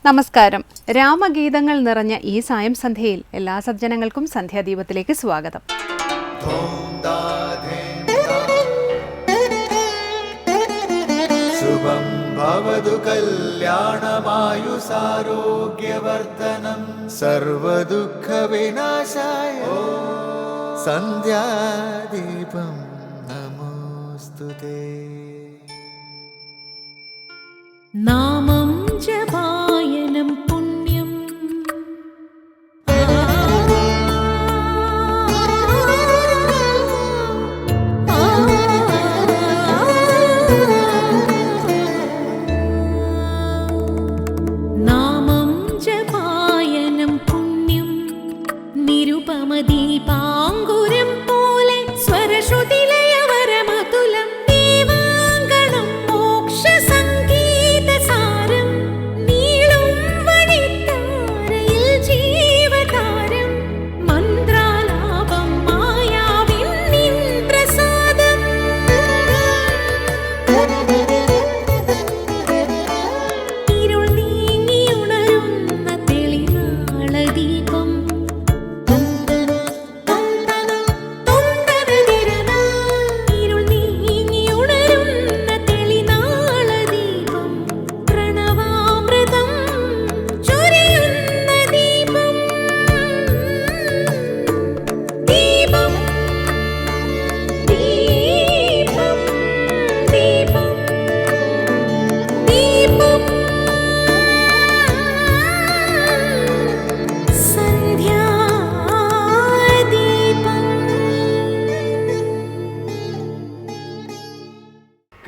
നമസ്കാരം. രാമഗീതങ്ങൾ നിറഞ്ഞ ഈ സായം സന്ധ്യയിൽ എല്ലാ സജ്ജനങ്ങൾക്കും സന്ധ്യാദീപത്തിലേക്ക് സ്വാഗതം. ശുഭം ഭവതു കല്യാണമായുസാരോഗ്യവർദ്ധനം സർവദുഃഖ വിനാശായ സന്ധ്യാദീപം നമോസ്തുതേ. നാമം ജപായനം പുണ്യം നാമം ജപായനം പുണ്യം നിരുപമദീപാങ്കുരം പോലെ സ്വരശ്രുതിലയവരമതുലം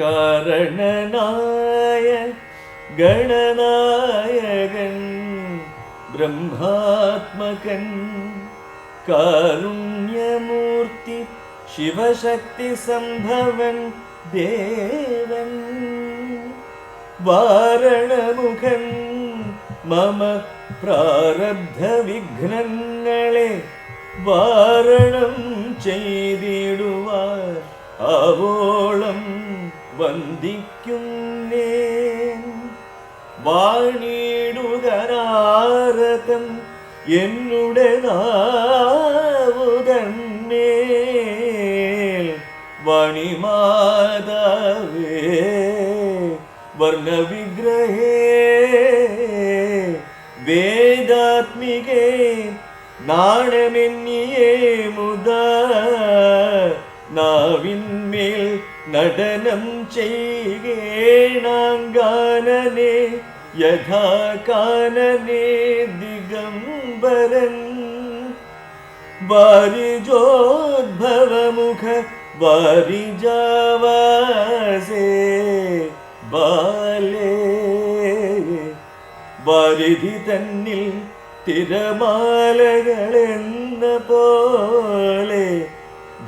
കാരണനായ ഗണനായകൻ ബ്രഹ്മാത്മകൻ കാരുണ്യമൂർത്തി ശിവശക്തി സംഭവൻ ദേവൻ വാരണമുഖൻ മമ പ്രാരബ്ധ വിഘ്നങ്ങളെ വാരണം ചെയ്തിടുവാൻ ആവോളം വന്ദിക്കുന്നേ. വാണിടുകനാരതം എന്നുടെ നാവുകന്മേൽ വണിമാതാവേ വർണ്ണവിഗ്രഹേ വേദാത്മികേ നാണമെന്നിയേ മുദാ നാവിന്മേൽ നടനം ചെയ്യേണാങ്കാനനെ യഥാകാനനെ ദിഗംബരൻ വാരിജോദ്ഭവമുഖ വാരിജാവാസേ ബാലേ വാരിധി തന്നിൽ തിരമാലകളെന്ന പോലെ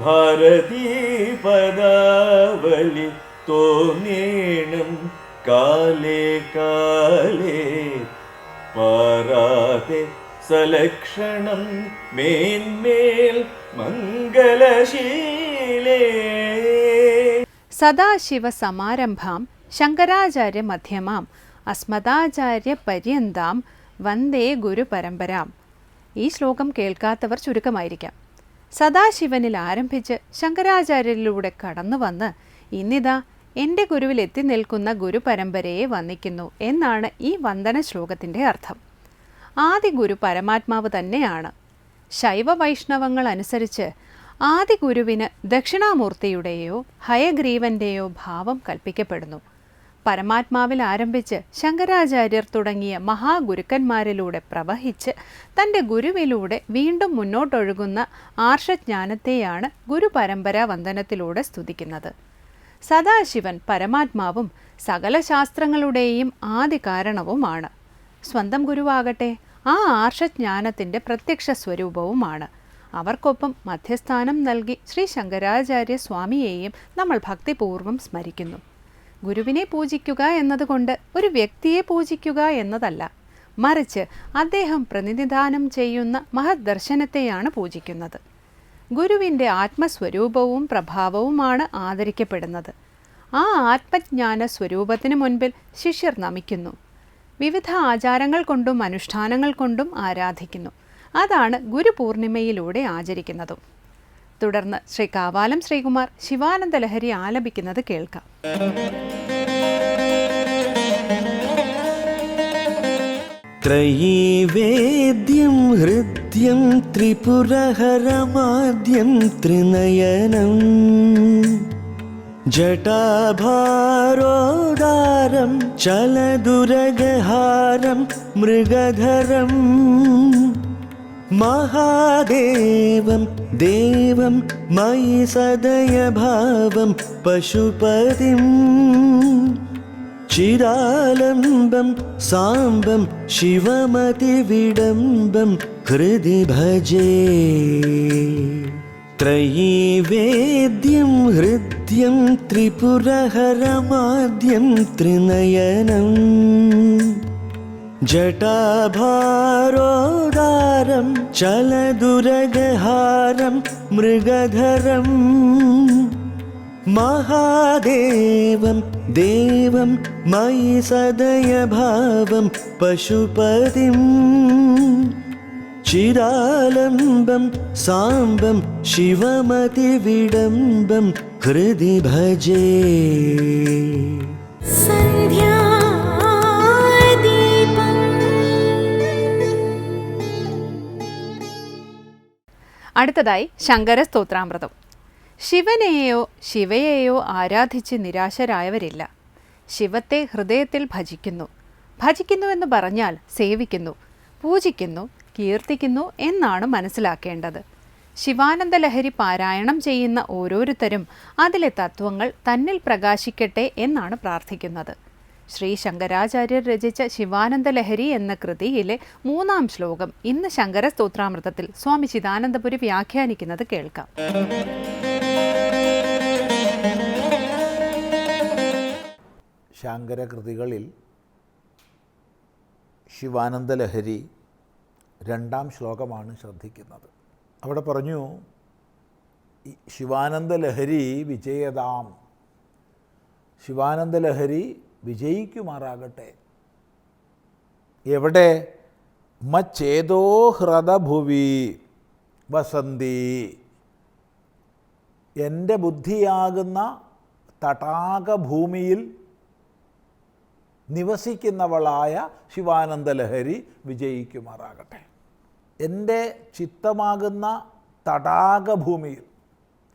ഭാരതീ പദാവലി തോന്നേണം കാലേ കാലേ പാരാതെ സലക്ഷണം മേന്മേൽ മംഗളശീലേ. സദാശിവ സമാരംഭാം ശങ്കരാചാര്യ മധ്യമാം അസ്മദാചാര്യ പര്യന്താം വന്ദേ ഗുരുപരമ്പരാം. ഈ ശ്ലോകം കേൾക്കാത്തവർ ചുരുക്കമായിരിക്കാം. സദാശിവനിൽ ആരംഭിച്ച് ശങ്കരാചാര്യരിലൂടെ കടന്നു വന്ന് ഇന്നിതാ എൻ്റെ ഗുരുവിൽ എത്തി നിൽക്കുന്ന ഗുരുപരമ്പരയെ വന്ദിക്കുന്നു എന്നാണ് ഈ വന്ദന ശ്ലോകത്തിൻ്റെ അർത്ഥം. ആദി ഗുരു പരമാത്മാവ് തന്നെയാണ്. ശൈവ വൈഷ്ണവങ്ങൾ അനുസരിച്ച് ആദി ഗുരുവിന് ദക്ഷിണാമൂർത്തിയുടെയോ ഹയഗ്രീവൻ്റെയോ ഭാവം കൽപ്പിക്കപ്പെടുന്നു. പരമാത്മാവിൽ ആരംഭിച്ച് ശങ്കരാചാര്യർ തുടങ്ങിയ മഹാഗുരുക്കന്മാരിലൂടെ പ്രവഹിച്ച് തൻ്റെ ഗുരുവിലൂടെ വീണ്ടും മുന്നോട്ടൊഴുകുന്ന ആർഷജ്ഞാനത്തെയാണ് ഗുരുപരമ്പരാ വന്ദനത്തിലൂടെ സ്തുതിക്കുന്നത്. സദാശിവൻ പരമാത്മാവും സകല ശാസ്ത്രങ്ങളുടെയും ആദി കാരണവുമാണ്. സ്വന്തം ഗുരുവാകട്ടെ ആ ആർഷജ്ഞാനത്തിൻ്റെ പ്രത്യക്ഷ സ്വരൂപവുമാണ്. അവർക്കൊപ്പം മധ്യസ്ഥാനം നൽകി ശ്രീ ശങ്കരാചാര്യ സ്വാമിയെയും നമ്മൾ ഭക്തിപൂർവ്വം സ്മരിക്കുന്നു. ഗുരുവിനെ പൂജിക്കുക എന്നതുകൊണ്ട് ഒരു വ്യക്തിയെ പൂജിക്കുക എന്നതല്ല, മറിച്ച് അദ്ദേഹം പ്രതിനിധാനം ചെയ്യുന്ന മഹത് ദർശനത്തെയാണ് പൂജിക്കുന്നത്. ഗുരുവിൻ്റെ ആത്മസ്വരൂപവും പ്രഭാവവുമാണ് ആദരിക്കപ്പെടുന്നത്. ആ ആത്മജ്ഞാന സ്വരൂപത്തിനു മുൻപിൽ ശിഷ്യർ നമിക്കുന്നു. വിവിധ ആചാരങ്ങൾ കൊണ്ടും അനുഷ്ഠാനങ്ങൾ കൊണ്ടും ആരാധിക്കുന്നു. അതാണ് ഗുരുപൂർണിമയിലൂടെ ആചരിക്കുന്നതും. തുടർന്ന് ശ്രീ കാവാലം ശ്രീകുമാർ ശിവാനന്ദ ലഹരി ആലപിക്കുന്നത് കേൾക്കാം. ത്രയീവേദ്യം ഹൃദ്യം ത്രിപുരഹരമാദ്യം ത്രിനയനം ജടാഭാരോദാരം ചലദുരഗഹാരം മൃഗധരം മഹാദേവം ദേവം മയി സദയഭാവം പശുപതിം ചിരാലംബം സാംബം ശിവമതിവിഡംബം ഹൃദി ഭജേ. ത്രയീവേദ്യം ഹൃദ്യം ത്രിപുരഹരമാദ്യം ത്രിനയനം ജടാഭാരോദാരം ചലദുരഗഹാരം മൃഗധരം മഹാദേവം ദേവം മയി സദയഭാവം പശുപതിം ചിരാലംബം സാംബം ശിവമതിവിഡംബം ഹൃദി ഭജേ. അടുത്തതായി ശങ്കര സ്തോത്രാമൃതം. ശിവനെയോ ശിവയെയോ ആരാധിച്ച് നിരാശരായവരില്ല. ശിവത്തെ ഹൃദയത്തിൽ ഭജിക്കുന്നു. ഭജിക്കുന്നുവെന്ന് പറഞ്ഞാൽ സേവിക്കുന്നു, പൂജിക്കുന്നു, കീർത്തിക്കുന്നു എന്നാണ് മനസ്സിലാക്കേണ്ടത്. ശിവാനന്ദ ലഹരി പാരായണം ചെയ്യുന്ന ഓരോരുത്തരും അതിലെ തത്വങ്ങൾ തന്നിൽ പ്രകാശിക്കട്ടെ എന്നാണ് പ്രാർത്ഥിക്കുന്നത്. ശ്രീ ശങ്കരാചാര്യർ രചിച്ച ശിവാനന്ദ ലഹരി എന്ന കൃതിയിലെ 3-ാം ശ്ലോകം ഇന്ന് ശങ്കര സ്തോത്രാമൃതത്തിൽ സ്വാമി ചിദാനന്ദപുരി വ്യാഖ്യാനിക്കുന്നത് കേൾക്കാം. ശങ്കരകൃതികളിൽ ശിവാനന്ദ ലഹരി 2-ാം ശ്ലോകമാണ് ശ്രദ്ധിക്കുന്നത്. അവിടെ പറഞ്ഞു, ശിവാനന്ദ ലഹരി വിജയതാം, ശിവാനന്ദ ലഹരി വിജയിക്കുമാറാകട്ടെ. എവിടെ? മച്ചേതോ ഹൃദഭുവി വസന്തി, എൻ്റെ ബുദ്ധിയാകുന്ന തടാകഭൂമിയിൽ നിവസിക്കുന്നവളായ ശിവാനന്ദ ലഹരി വിജയിക്കുമാറാകട്ടെ. എൻ്റെ ചിത്തമാകുന്ന തടാകഭൂമിയിൽ.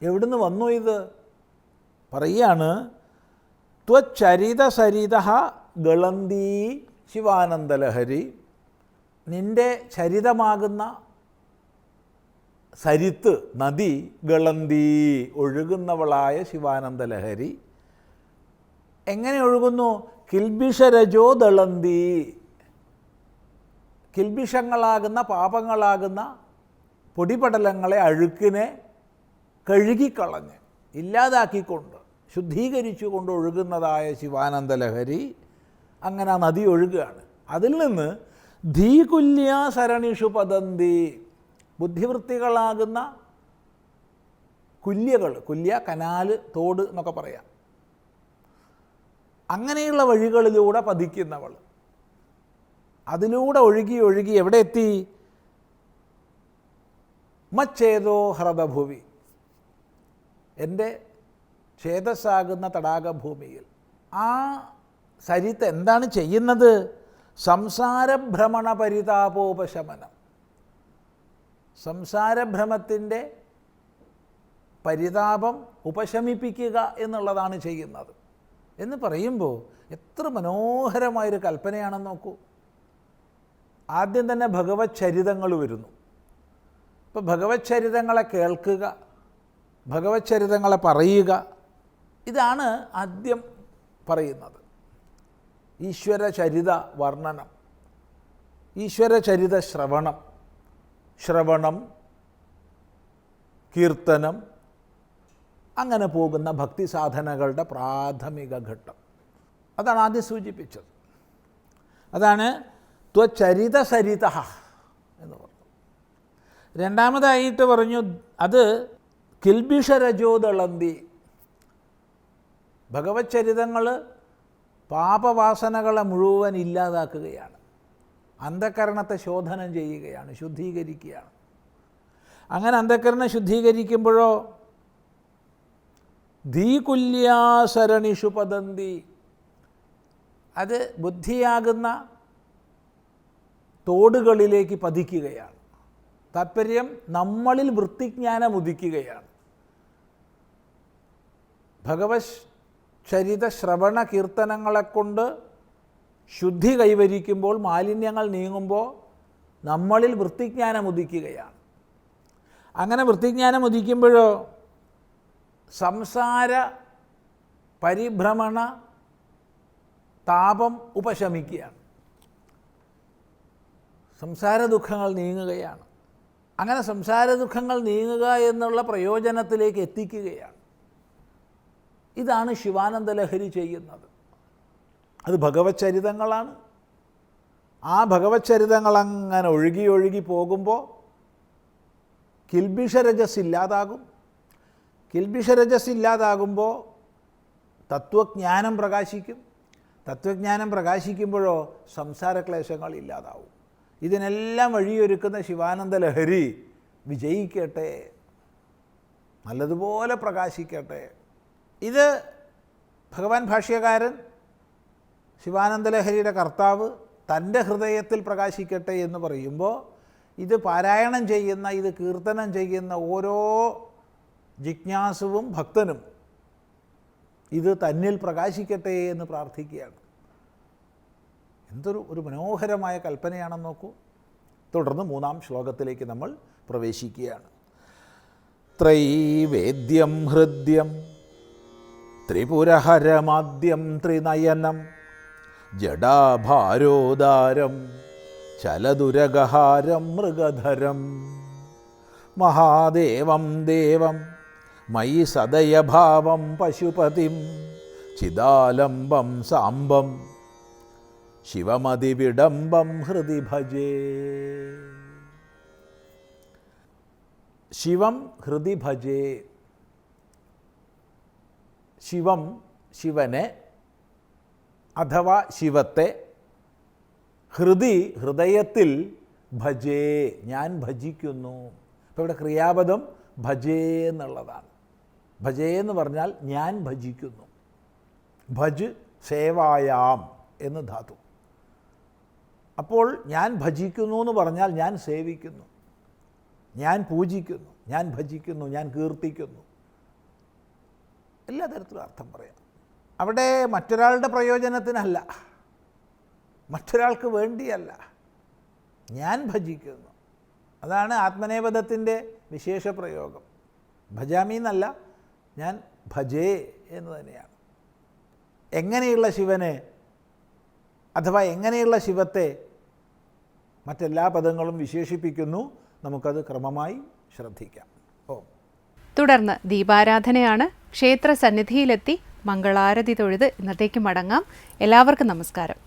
എവിടുന്ന് വന്നു ഇത്? പറയുകയാണ്, ത്വച്ചരിതസരിത ഗളന്തി ശിവാനന്ദ ലഹരി, നിൻ്റെ ചരിതമാകുന്ന സരിത്ത് നദി ഗളന്തി ഒഴുകുന്നവളായ ശിവാനന്ദ ലഹരി എങ്ങനെ ഒഴുകുന്നു? കിൽബിഷരജോ ദളന്തി, കിൽബിഷങ്ങളാകുന്ന പാപങ്ങളാകുന്ന പൊടിപടലങ്ങളെ, അഴുക്കിനെ കഴുകിക്കളഞ്ഞ് ഇല്ലാതാക്കിക്കൊണ്ട് ശുദ്ധീകരിച്ചുകൊണ്ട് ഒഴുകുന്നതായ ശിവാനന്ദ ലഹരി അങ്ങനെ ആ നദി ഒഴുകുകയാണ്. അതിൽ നിന്ന് ധീകുല്യ സരണിഷു പതന്തി, ബുദ്ധിവൃത്തികളാകുന്ന കുല്യകൾ, കുല്യ കനാല്, തോട് എന്നൊക്കെ പറയാം, അങ്ങനെയുള്ള വഴികളിലൂടെ പതിക്കുന്നവൾ. അതിലൂടെ ഒഴുകി ഒഴുകി എവിടെ എത്തി? മച്ചേതോ ഹൃദഭുവി, എൻ്റെ ഛേദസ്സാകുന്ന തടാകഭൂമിയിൽ. ആ സരിത്ത് എന്താണ് ചെയ്യുന്നത്? സംസാരഭ്രമണ പരിതാപോപശമനം, സംസാരഭ്രമത്തിൻ്റെ പരിതാപം ഉപശമിപ്പിക്കുക എന്നുള്ളതാണ് ചെയ്യുന്നത്. എന്ന് പറയുമ്പോൾ എത്ര മനോഹരമായൊരു കൽപ്പനയാണെന്ന് നോക്കൂ. ആദ്യം തന്നെ ഭഗവത് ചരിതങ്ങൾ വരുന്നു. ഇപ്പോൾ ഭഗവത് ചരിതങ്ങളെ കേൾക്കുക, ഭഗവത് ചരിതങ്ങളെ പറയുക, ഇതാണ് ആദ്യം പറയുന്നത്. ഈശ്വരചരിത വർണ്ണനം, ഈശ്വരചരിത ശ്രവണം, ശ്രവണം, കീർത്തനം, അങ്ങനെ പോകുന്ന ഭക്തി സാധനകളുടെ പ്രാഥമിക ഘട്ടം. അതാണ് ആദ്യം സൂചിപ്പിച്ചത്. അതാണ് ത്വചരിതസരിത എന്ന് പറഞ്ഞു. രണ്ടാമതായിട്ട് പറഞ്ഞു, അത് കിൽബിഷരജോ ദളന്തി, ഭഗവത് ചരിതങ്ങൾ പാപവാസനകളെ മുഴുവൻ ഇല്ലാതാക്കുകയാണ്. അന്ധകരണത്തെ ശോധനം ചെയ്യുകയാണ്, ശുദ്ധീകരിക്കുകയാണ്. അങ്ങനെ അന്ധകരണം ശുദ്ധീകരിക്കുമ്പോഴോ ധീകുല്യാസരണിഷു പതന്തി, അത് ബുദ്ധിയാകുന്ന തോടുകളിലേക്ക് പതിക്കുകയാണ്. താത്പര്യം നമ്മളിൽ വൃത്തിജ്ഞാനം ഉദിക്കുകയാണ്. ഭഗവത് ചരിത ശ്രവണ കീർത്തനങ്ങളെ കൊണ്ട് ശുദ്ധി കൈവരിക്കുമ്പോൾ, മാലിന്യങ്ങൾ നീങ്ങുമ്പോൾ നമ്മളിൽ വൃത്തിജ്ഞാനം ഉദിക്കുകയാണ്. അങ്ങനെ വൃത്തിജ്ഞാനം ഉദിക്കുമ്പോഴോ സംസാര പരിഭ്രമണ താപം ഉപശമിക്കുകയാണ്. സംസാര ദുഃഖങ്ങൾ നീങ്ങുകയാണ്. അങ്ങനെ സംസാര ദുഃഖങ്ങൾ നീങ്ങുക എന്നുള്ള പ്രയോജനത്തിലേക്ക് എത്തിക്കുകയാണ്. ഇതാണ് ശിവാനന്ദ ലഹരി ചെയ്യുന്നത്. അത് ഭഗവത് ചരിതങ്ങളാണ്. ആ ഭഗവത് ചരിതങ്ങൾ അങ്ങനെ ഒഴുകി ഒഴുകി പോകുമ്പോൾ കിൽബിഷരജസ് ഇല്ലാതാകും. കിൽബിഷരജസ് ഇല്ലാതാകുമ്പോൾ തത്വജ്ഞാനം പ്രകാശിക്കും. തത്വജ്ഞാനം പ്രകാശിക്കുമ്പോഴോ സംസാരക്ലേശങ്ങൾ ഇല്ലാതാവും. ഇതിനെല്ലാം വഴിയൊരുക്കുന്ന ശിവാനന്ദ ലഹരി വിജയിക്കട്ടെ, നല്ലതുപോലെ പ്രകാശിക്കട്ടെ. ഇത് ഭഗവാൻ ഭാഷ്യകാരൻ, ശിവാനന്ദ ലഹരിയുടെ കർത്താവ് തൻ്റെ ഹൃദയത്തിൽ പ്രകാശിക്കട്ടെ എന്ന് പറയുമ്പോൾ, ഇത് പാരായണം ചെയ്യുന്ന, ഇത് കീർത്തനം ചെയ്യുന്ന ഓരോ ജിജ്ഞാസുവും ഭക്തനും ഇത് തന്നിൽ പ്രകാശിക്കട്ടെ എന്ന് പ്രാർത്ഥിക്കുകയാണ്. എന്തൊരു മനോഹരമായ കൽപ്പനയാണെന്ന് നോക്കൂ. തുടർന്ന് 3-ാം ശ്ലോകത്തിലേക്ക് നമ്മൾ പ്രവേശിക്കുകയാണ്. ത്രൈവേദ്യം ഹൃദ്യം ത്രിപുരഹരമാദ്യം ത്രിനയനം ജഡാഭാരോദാരം ചലദുരഗഹാരം മൃഗധരം മഹാദേവം ദേവം മയി സദയഭാവം പശുപതിം ചിദാലംബം സാംബം ശിവമതിവിഡംബം ഹൃദി ഭജേ. ശിവം ഹൃദി ഭജേ. ശിവം, ശിവനെ അഥവാ ശിവത്തെ, ഹൃദി ഹൃദയത്തിൽ, ഭജേ ഞാൻ ഭജിക്കുന്നു. അപ്പോൾ ഇവിടെ ക്രിയാപദം ഭജേ എന്നുള്ളതാണ്. ഭജേ എന്ന് പറഞ്ഞാൽ ഞാൻ ഭജിക്കുന്നു. ഭജ് സേവായാം എന്ന് ധാതു. അപ്പോൾ ഞാൻ ഭജിക്കുന്നു എന്ന് പറഞ്ഞാൽ ഞാൻ സേവിക്കുന്നു, ഞാൻ പൂജിക്കുന്നു, ഞാൻ ഭജിക്കുന്നു, ഞാൻ കീർത്തിക്കുന്നു, എല്ലാ തരത്തിലും അർത്ഥം പറയാം. അവിടെ മറ്റൊരാളുടെ പ്രയോജനത്തിനല്ല, മറ്റൊരാൾക്ക് വേണ്ടിയല്ല, ഞാൻ ഭജിക്കുന്നു. അതാണ് ആത്മനേപഥത്തിൻ്റെ വിശേഷ പ്രയോഗം. ഭജാമി എന്നല്ല, ഞാൻ ഭജേ എന്ന് തന്നെയാണ്. എങ്ങനെയുള്ള ശിവനെ അഥവാ എങ്ങനെയുള്ള ശിവത്തെ മറ്റെല്ലാ പദങ്ങളും വിശേഷിപ്പിക്കുന്നു. നമുക്കത് ക്രമമായി ശ്രദ്ധിക്കാം. തുടർന്ന് ദീപാരാധനയാണ്. ക്ഷേത്ര സന്നിധിയിലെത്തി മംഗളാരതി തൊഴുത് ഇന്നത്തേക്ക് മടങ്ങാം. എല്ലാവർക്കും നമസ്കാരം.